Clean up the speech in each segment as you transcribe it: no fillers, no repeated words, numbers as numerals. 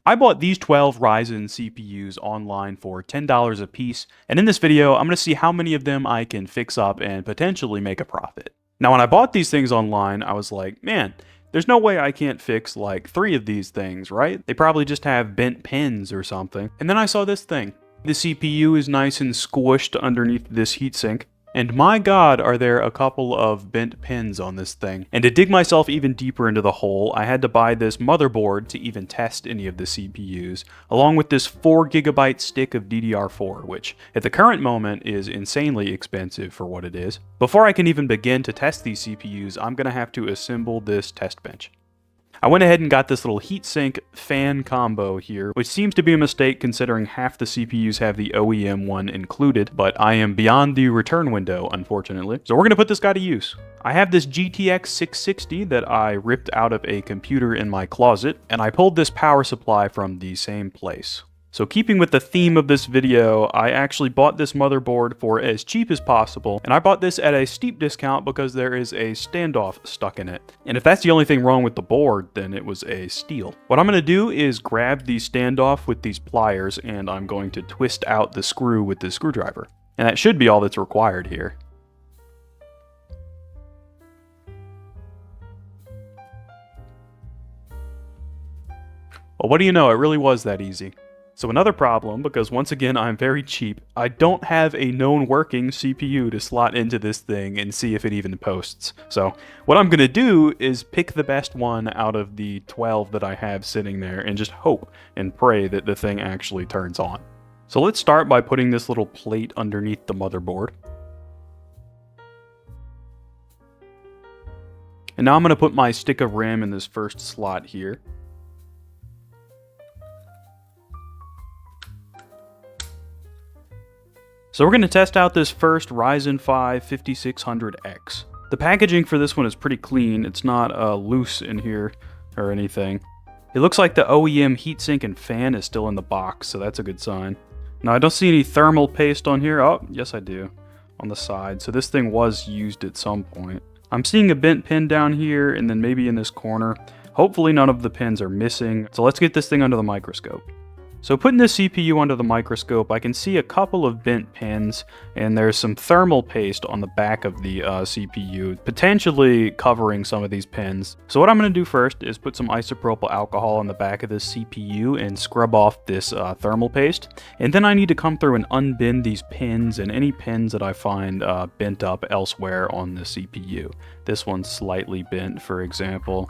I bought these 12 Ryzen CPUs online for $10 a piece, and in this video, I'm going to see how many of them I can fix up and potentially make a profit. Now, when I bought these things online, I was like, man, there's no way I can't fix like 3 of these things, right? They probably just have bent pins or something. And then I saw this thing. The CPU is nice and squished underneath this heatsink. And my god, are there a couple of bent pins on this thing. And to dig myself even deeper into the hole, I had to buy this motherboard to even test any of the CPUs, along with this 4GB stick of DDR4, which at the current moment is insanely expensive for what it is. Before I can even begin to test these CPUs, I'm going to have to assemble this test bench. I went ahead and got this little heatsink fan combo here, which seems to be a mistake considering half the CPUs have the OEM one included, but I am beyond the return window, unfortunately. So we're going to put this guy to use. I have this GTX 660 that I ripped out of a computer in my closet, and I pulled this power supply from the same place. So keeping with the theme of this video, I actually bought this motherboard for as cheap as possible, and I bought this at a steep discount because there is a standoff stuck in it. And if that's the only thing wrong with the board, then it was a steal. What I'm going to do is grab the standoff with these pliers, and I'm going to twist out the screw with this screwdriver. And that should be all that's required here. Well, what do you know, it really was that easy. So another problem, because once again I'm very cheap, I don't have a known working CPU to slot into this thing and see if it even posts. So what I'm going to do is pick the best one out of the 12 that I have sitting there and just hope and pray that the thing actually turns on. So let's start by putting this little plate underneath the motherboard. And now I'm going to put my stick of RAM in this first slot here. So we're going to test out this first Ryzen 5 5600X. The packaging for this one is pretty clean. It's not loose in here or anything. It looks like the OEM heatsink and fan is still in the box, so that's a good sign. Now I don't see any thermal paste on here. Oh, yes I do. On the side. So this thing was used at some point. I'm seeing a bent pin down here and then maybe in this corner. Hopefully none of the pins are missing. So let's get this thing under the microscope. So putting this CPU under the microscope, I can see a couple of bent pins, and there's some thermal paste on the back of the CPU, potentially covering some of these pins. So what I'm going to do first is put some isopropyl alcohol on the back of this CPU and scrub off this thermal paste. And then I need to come through and unbend these pins and any pins that I find bent up elsewhere on the CPU. This one's slightly bent, for example.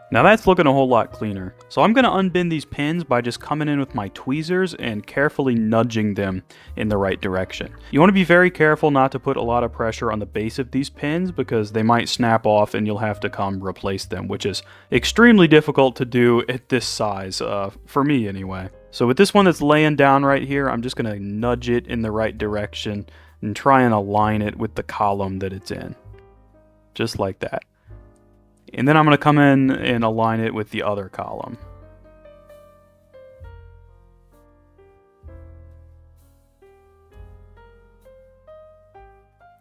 Now that's looking a whole lot cleaner. So I'm going to unbend these pins by just coming in with my tweezers and carefully nudging them in the right direction. You want to be very careful not to put a lot of pressure on the base of these pins because they might snap off and you'll have to come replace them, which is extremely difficult to do at this size, for me anyway. So with this one that's laying down right here, I'm just going to nudge it in the right direction and try and align it with the column that it's in. Just like that. And then I'm going to come in and align it with the other column.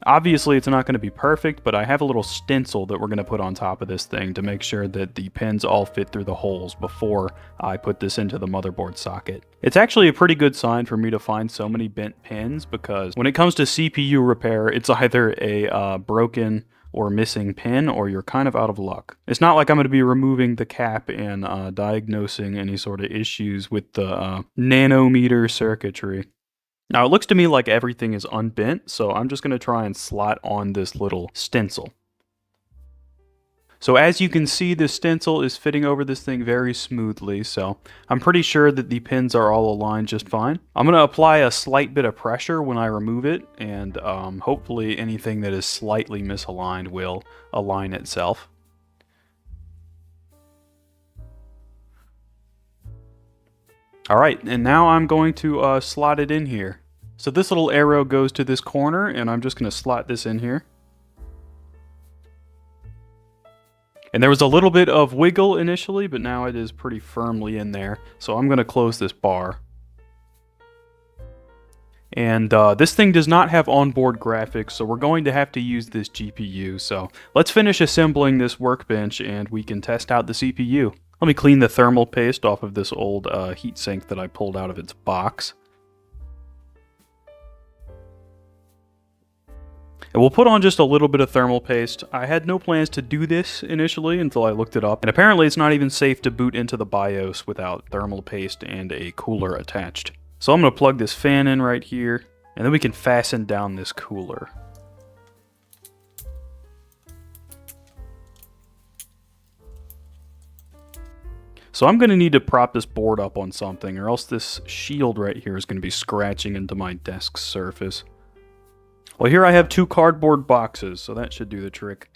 Obviously it's not going to be perfect, but I have a little stencil that we're going to put on top of this thing to make sure that the pins all fit through the holes before I put this into the motherboard socket. It's actually a pretty good sign for me to find so many bent pins because when it comes to CPU repair, it's either a broken or missing pin, or you're kind of out of luck. It's not like I'm going to be removing the cap and diagnosing any sort of issues with the nanometer circuitry. Now it looks to me like everything is unbent, so I'm just going to try and slot on this little stencil. So as you can see, this stencil is fitting over this thing very smoothly, so I'm pretty sure that the pins are all aligned just fine. I'm going to apply a slight bit of pressure when I remove it, and hopefully anything that is slightly misaligned will align itself. Alright, and now I'm going to slot it in here. So this little arrow goes to this corner, and I'm just going to slot this in here. And there was a little bit of wiggle initially, but now it is pretty firmly in there. So I'm going to close this bar. And this thing does not have onboard graphics, so we're going to have to use this GPU. So let's finish assembling this workbench and we can test out the CPU. Let me clean the thermal paste off of this old heatsink that I pulled out of its box. And we'll put on just a little bit of thermal paste. I had no plans to do this initially until I looked it up. And apparently it's not even safe to boot into the BIOS without thermal paste and a cooler attached. So I'm going to plug this fan in right here, and then we can fasten down this cooler. So I'm going to need to prop this board up on something, or else this shield right here is going to be scratching into my desk surface. Well, here I have 2 cardboard boxes, so that should do the trick.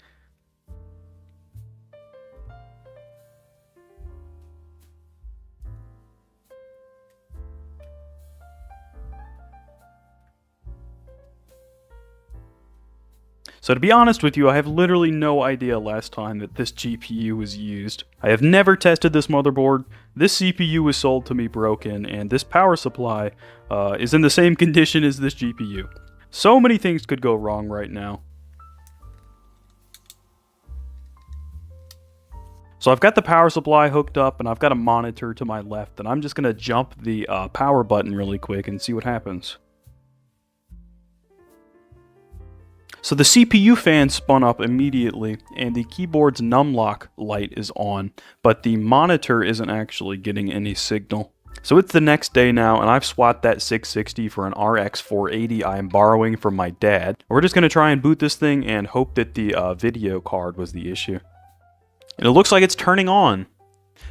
So to be honest with you, I have literally no idea last time that this GPU was used. I have never tested this motherboard. This CPU was sold to me broken, and this power supply is in the same condition as this GPU. So many things could go wrong right now. So I've got the power supply hooked up and I've got a monitor to my left, and I'm just going to jump the power button really quick and see what happens. So the CPU fan spun up immediately and the keyboard's numlock light is on, but the monitor isn't actually getting any signal. So it's the next day now, and I've swapped that 660 for an RX 480 I am borrowing from my dad. We're just going to try and boot this thing and hope that the video card was the issue. And it looks like it's turning on.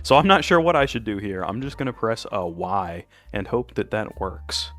So I'm not sure what I should do here. I'm just going to press a Y and hope that that works.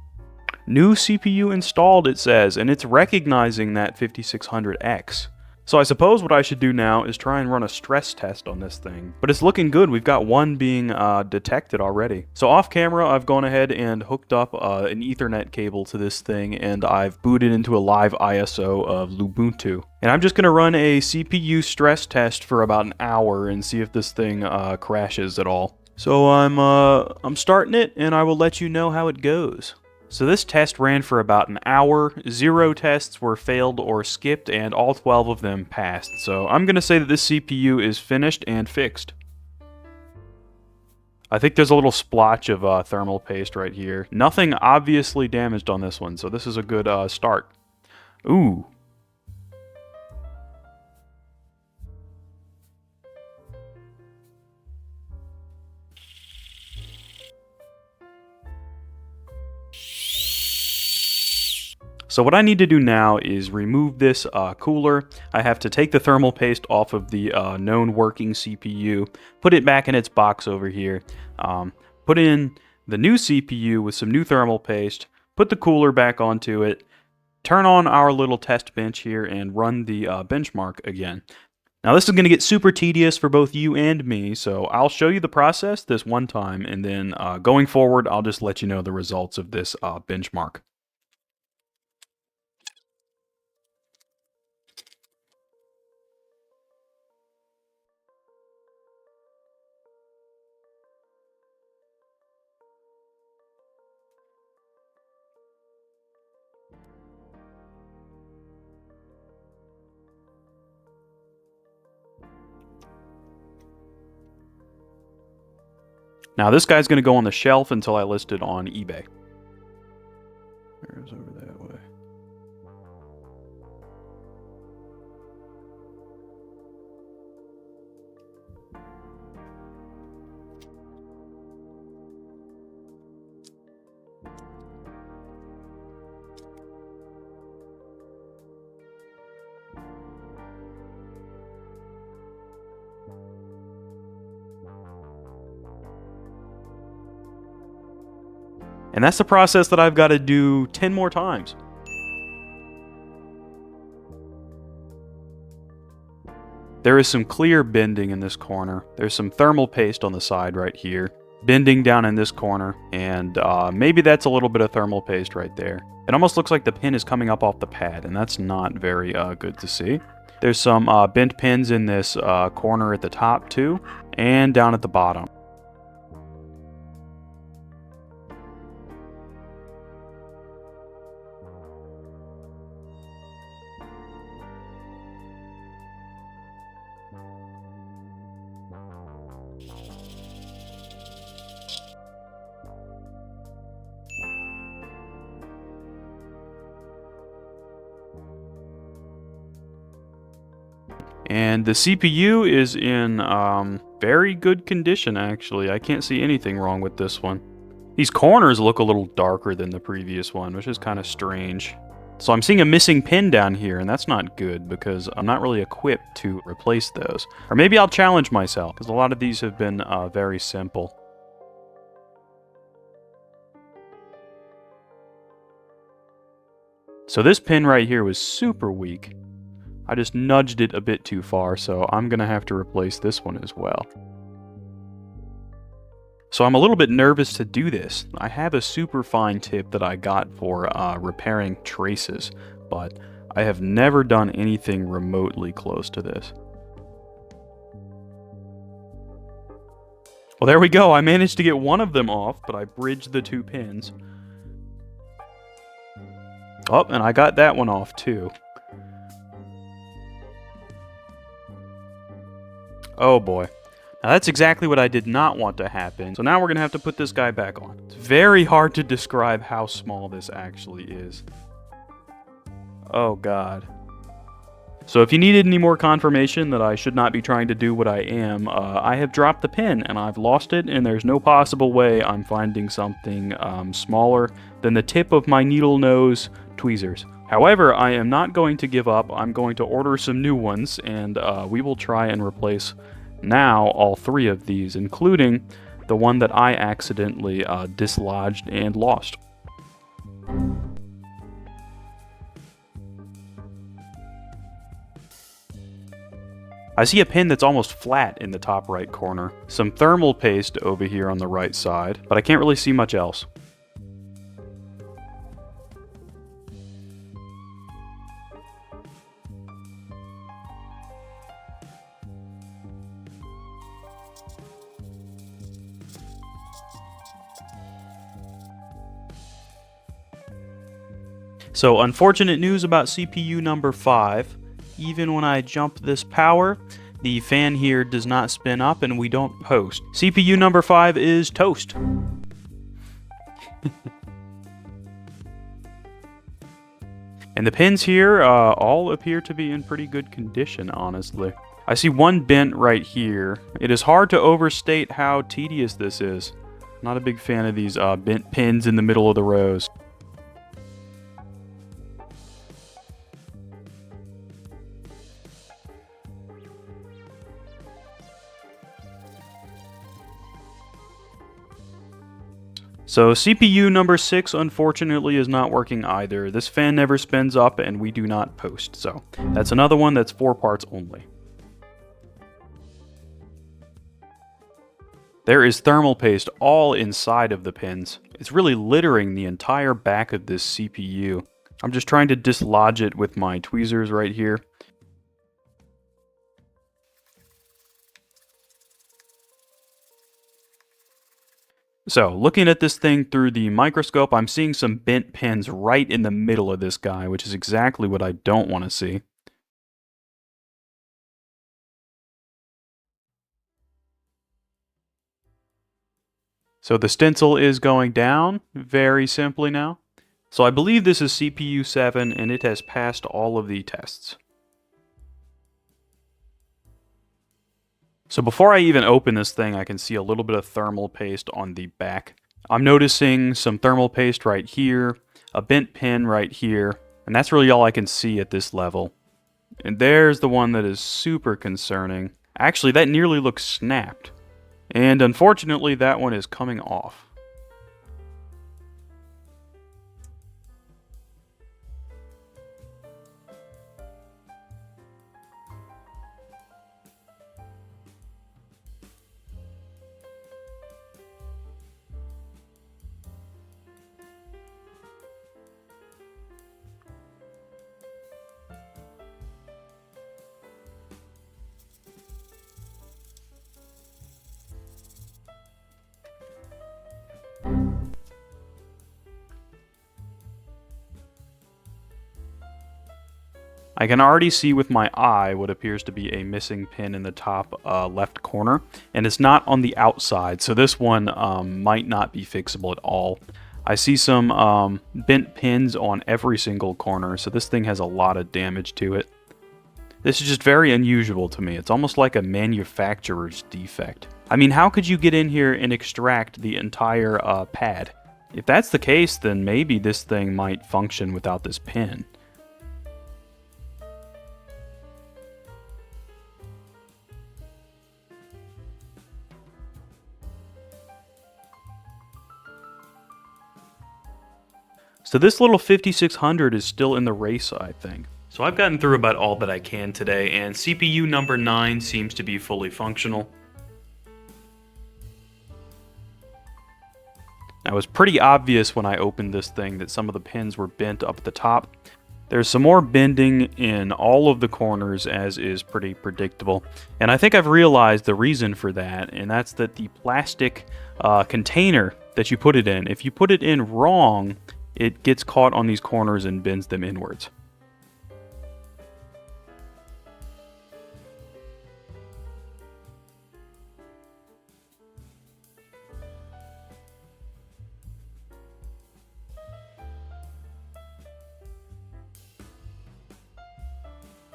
New CPU installed, it says, and it's recognizing that 5600X. So I suppose what I should do now is try and run a stress test on this thing. But it's looking good. We've got one being detected already. So off camera, I've gone ahead and hooked up an Ethernet cable to this thing, and I've booted into a live ISO of Ubuntu. And I'm just going to run a CPU stress test for about an hour and see if this thing crashes at all. So I'm starting it, and I will let you know how it goes. So this test ran for about an hour, 0 tests were failed or skipped, and all 12 of them passed. So I'm going to say that this CPU is finished and fixed. I think there's a little splotch of thermal paste right here. Nothing obviously damaged on this one, so this is a good start. Ooh. So what I need to do now is remove this cooler. I have to take the thermal paste off of the known working CPU, put it back in its box over here, put in the new CPU with some new thermal paste, put the cooler back onto it, turn on our little test bench here, and run the benchmark again. Now this is going to get super tedious for both you and me, so I'll show you the process this one time, and then going forward I'll just let you know the results of this benchmark. Now this guy's going to go on the shelf until I list it on eBay. There's over that way. And that's the process that I've got to do 10 more times. There is some clear bending in this corner. There's some thermal paste on the side right here. Bending down in this corner. And maybe that's a little bit of thermal paste right there. It almost looks like the pin is coming up off the pad, and that's not very good to see. There's some bent pins in this corner at the top too, and down at the bottom. And the CPU is in very good condition, actually. I can't see anything wrong with this one. These corners look a little darker than the previous one, which is kind of strange. So I'm seeing a missing pin down here, and that's not good because I'm not really equipped to replace those. Or maybe I'll challenge myself, because a lot of these have been very simple. So this pin right here was super weak. I just nudged it a bit too far, so I'm going to have to replace this one as well. So I'm a little bit nervous to do this. I have a super fine tip that I got for repairing traces, but I have never done anything remotely close to this. Well, there we go. I managed to get one of them off, but I bridged the two pins. Oh, and I got that one off too. Oh boy. Now that's exactly what I did not want to happen. So now we're going to have to put this guy back on. It's very hard to describe how small this actually is. Oh god. So if you needed any more confirmation that I should not be trying to do what I am, I have dropped the pin and I've lost it, and there's no possible way I'm finding something smaller than the tip of my needle nose tweezers. However, I am not going to give up. I'm going to order some new ones, and we will try and replace now all three of these, including the one that I accidentally dislodged and lost. I see a pin that's almost flat in the top right corner. Some thermal paste over here on the right side, but I can't really see much else. So unfortunate news about CPU number 5. Even when I jump this power, the fan here does not spin up and we don't post. CPU number 5 is toast. And the pins here all appear to be in pretty good condition, honestly. I see one bent right here. It is hard to overstate how tedious this is. Not a big fan of these bent pins in the middle of the rows. So CPU number 6 unfortunately is not working either. This fan never spins up and we do not post. So that's another one that's 4 parts only. There is thermal paste all inside of the pins. It's really littering the entire back of this CPU. I'm just trying to dislodge it with my tweezers right here. So, looking at this thing through the microscope, I'm seeing some bent pins right in the middle of this guy, which is exactly what I don't want to see. So the stencil is going down very simply now. So I believe this is CPU 7 and it has passed all of the tests. So before I even open this thing, I can see a little bit of thermal paste on the back. I'm noticing some thermal paste right here, a bent pin right here, and that's really all I can see at this level. And there's the one that is super concerning. Actually, that nearly looks snapped. And unfortunately, that one is coming off. I can already see with my eye what appears to be a missing pin in the top left corner, and it's not on the outside, so this one might not be fixable at all. I see some bent pins on every single corner, so this thing has a lot of damage to it. This is just very unusual to me. It's almost like a manufacturer's defect. I mean, how could you get in here and extract the entire pad? If that's the case, then maybe this thing might function without this pin. So this little 5600 is still in the race, I think. So I've gotten through about all that I can today, and CPU number 9 seems to be fully functional. Now, it was pretty obvious when I opened this thing that some of the pins were bent up at the top. There's some more bending in all of the corners, as is pretty predictable. And I think I've realized the reason for that, and that's that the plastic container that you put it in, if you put it in wrong, it gets caught on these corners and bends them inwards.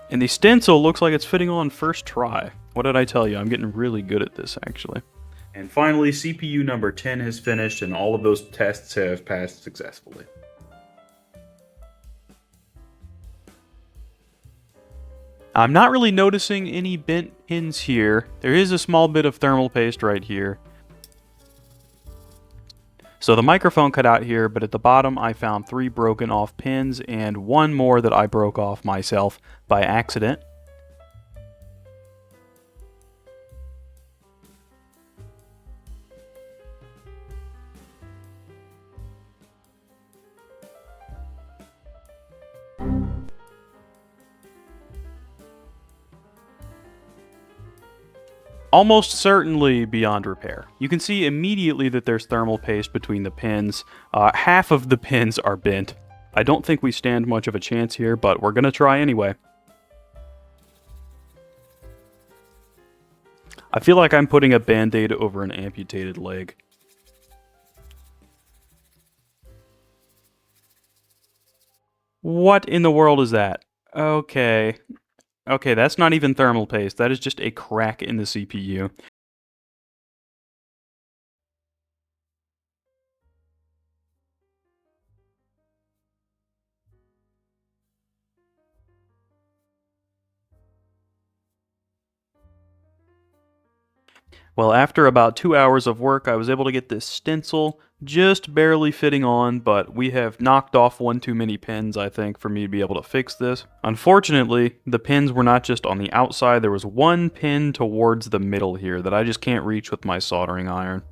And the stencil looks like it's fitting on first try. What did I tell you? I'm getting really good at this, actually. And finally, CPU number 10 has finished, and all of those tests have passed successfully. I'm not really noticing any bent pins here. There is a small bit of thermal paste right here. So the microphone cut out here, but at the bottom I found 3 broken off pins and 1 more that I broke off myself by accident. Almost certainly beyond repair. You can see immediately that there's thermal paste between the pins. Half of the pins are bent. I don't think we stand much of a chance here, but we're going to try anyway. I feel like I'm putting a band-aid over an amputated leg. What in the world is that? Okay. Okay, that's not even thermal paste. That is just a crack in the CPU. Well, after about 2 hours of work, I was able to get this stencil just barely fitting on, but we have knocked off one too many pins, I think, for me to be able to fix this. Unfortunately, the pins were not just on the outside. There was one pin towards the middle here that I just can't reach with my soldering iron.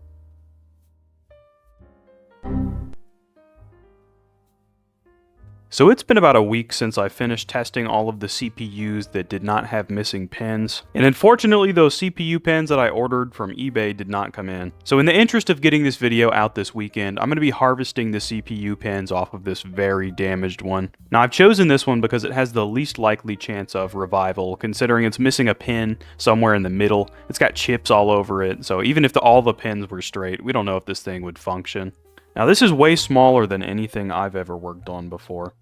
So it's been about a week since I finished testing all of the CPUs that did not have missing pins. And unfortunately, those CPU pins that I ordered from eBay did not come in. So in the interest of getting this video out this weekend, I'm going to be harvesting the CPU pins off of this very damaged one. Now I've chosen this one because it has the least likely chance of revival, considering it's missing a pin somewhere in the middle. It's got chips all over it, so even if all the pins were straight, we don't know if this thing would function. Now this is way smaller than anything I've ever worked on before.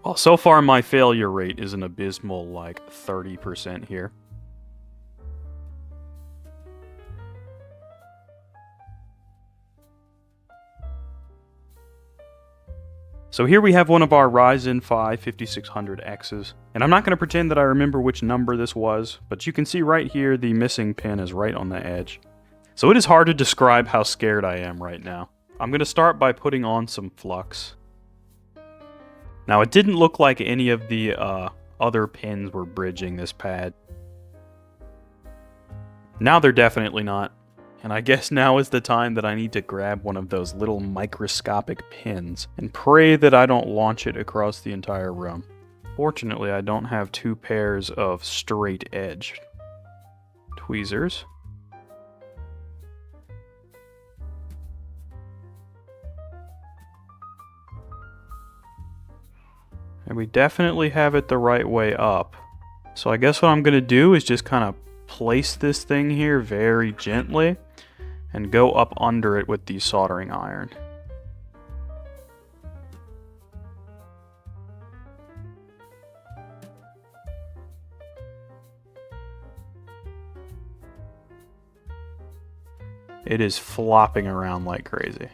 Well, so far my failure rate is an abysmal, like, 30% here. So here we have one of our Ryzen 5 5600Xs, and I'm not going to pretend that I remember which number this was, but you can see right here the missing pin is right on the edge. So it is hard to describe how scared I am right now. I'm going to start by putting on some flux. Now, it didn't look like any of the other pins were bridging this pad. Now they're definitely not. And I guess now is the time that I need to grab one of those little microscopic pins and pray that I don't launch it across the entire room. Fortunately, I don't have 2 pairs of straight edge tweezers. And we definitely have it the right way up. So I guess what I'm going to do is just kind of place this thing here very gently and go up under it with the soldering iron. It is flopping around like crazy.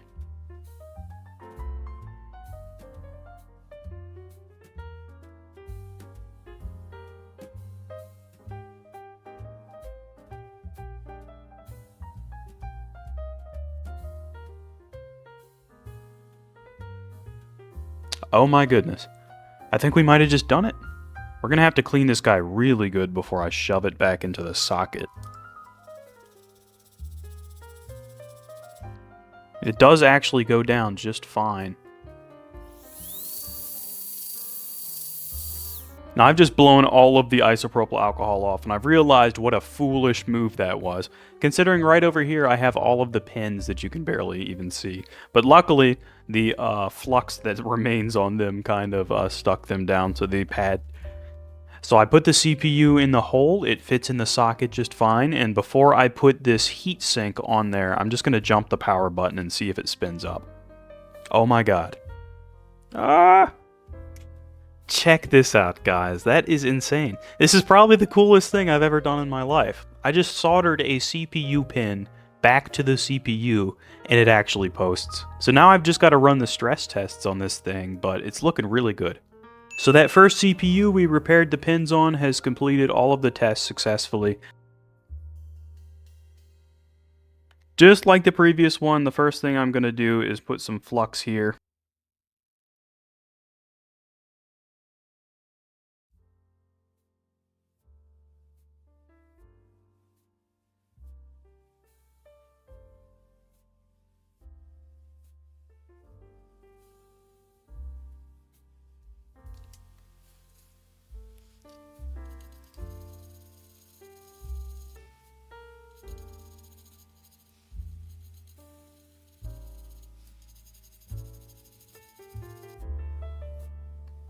Oh my goodness. I think we might have just done it. We're gonna have to clean this guy really good before I shove it back into the socket. It does actually go down just fine. Now I've just blown all of the isopropyl alcohol off, and I've realized what a foolish move that was, considering right over here I have all of the pins that you can barely even see. But luckily, the flux that remains on them kind of stuck them down to the pad. So I put the CPU in the hole, it fits in the socket just fine, and before I put this heatsink on there, I'm just going to jump the power button and see if it spins up. Oh my god. Ah! Check this out, guys. That is insane. This is probably the coolest thing I've ever done in my life. I just soldered a CPU pin back to the CPU, and it actually posts. So now I've just got to run the stress tests on this thing, but it's looking really good. So that first CPU we repaired the pins on has completed all of the tests successfully. Just like the previous one, the first thing I'm going to do is put some flux here.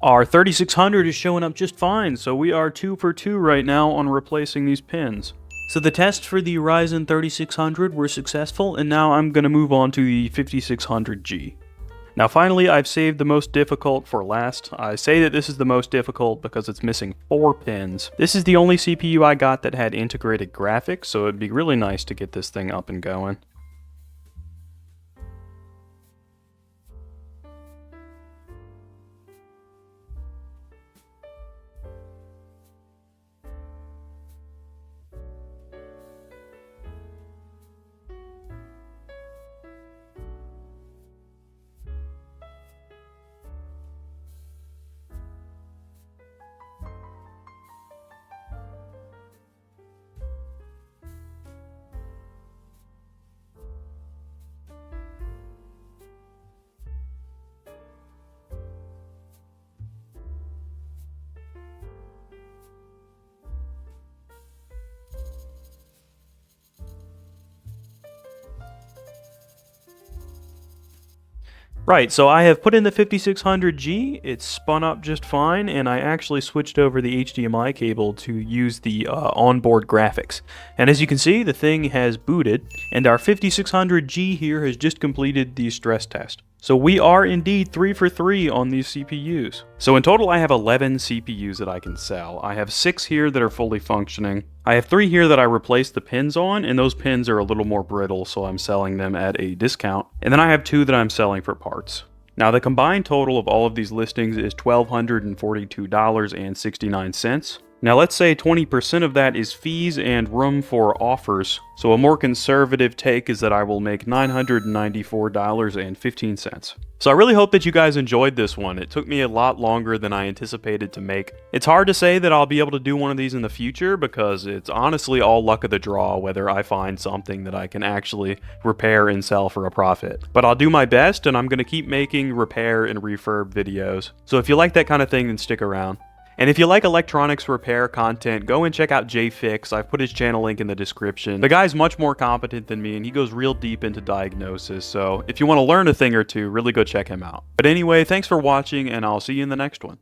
Our 3600 is showing up just fine, so we are 2 for 2 right now on replacing these pins. So the tests for the Ryzen 3600 were successful, and now I'm going to move on to the 5600G. Now finally, I've saved the most difficult for last. I say that this is the most difficult because it's missing 4 pins. This is the only CPU I got that had integrated graphics, so it'd be really nice to get this thing up and going. Right, so I have put in the 5600G, it's spun up just fine, and I actually switched over the HDMI cable to use the onboard graphics. And as you can see, the thing has booted, and our 5600G here has just completed the stress test. So we are indeed 3 for 3 on these CPUs. So in total I have 11 CPUs that I can sell. I have 6 here that are fully functioning. I have 3 here that I replaced the pins on, and those pins are a little more brittle, so I'm selling them at a discount. And then I have 2 that I'm selling for parts. Now the combined total of all of these listings is $1,242.69. Now let's say 20% of that is fees and room for offers, so a more conservative take is that I will make $994.15. So I really hope that you guys enjoyed this one. It took me a lot longer than I anticipated to make. It's hard to say that I'll be able to do one of these in the future because it's honestly all luck of the draw whether I find something that I can actually repair and sell for a profit. But I'll do my best, and I'm going to keep making repair and refurb videos. So if you like that kind of thing, then stick around. And if you like electronics repair content, go and check out JFix. I've put his channel link in the description. The guy's much more competent than me, and he goes real deep into diagnosis, so if you want to learn a thing or two, really go check him out. But anyway, thanks for watching, and I'll see you in the next one.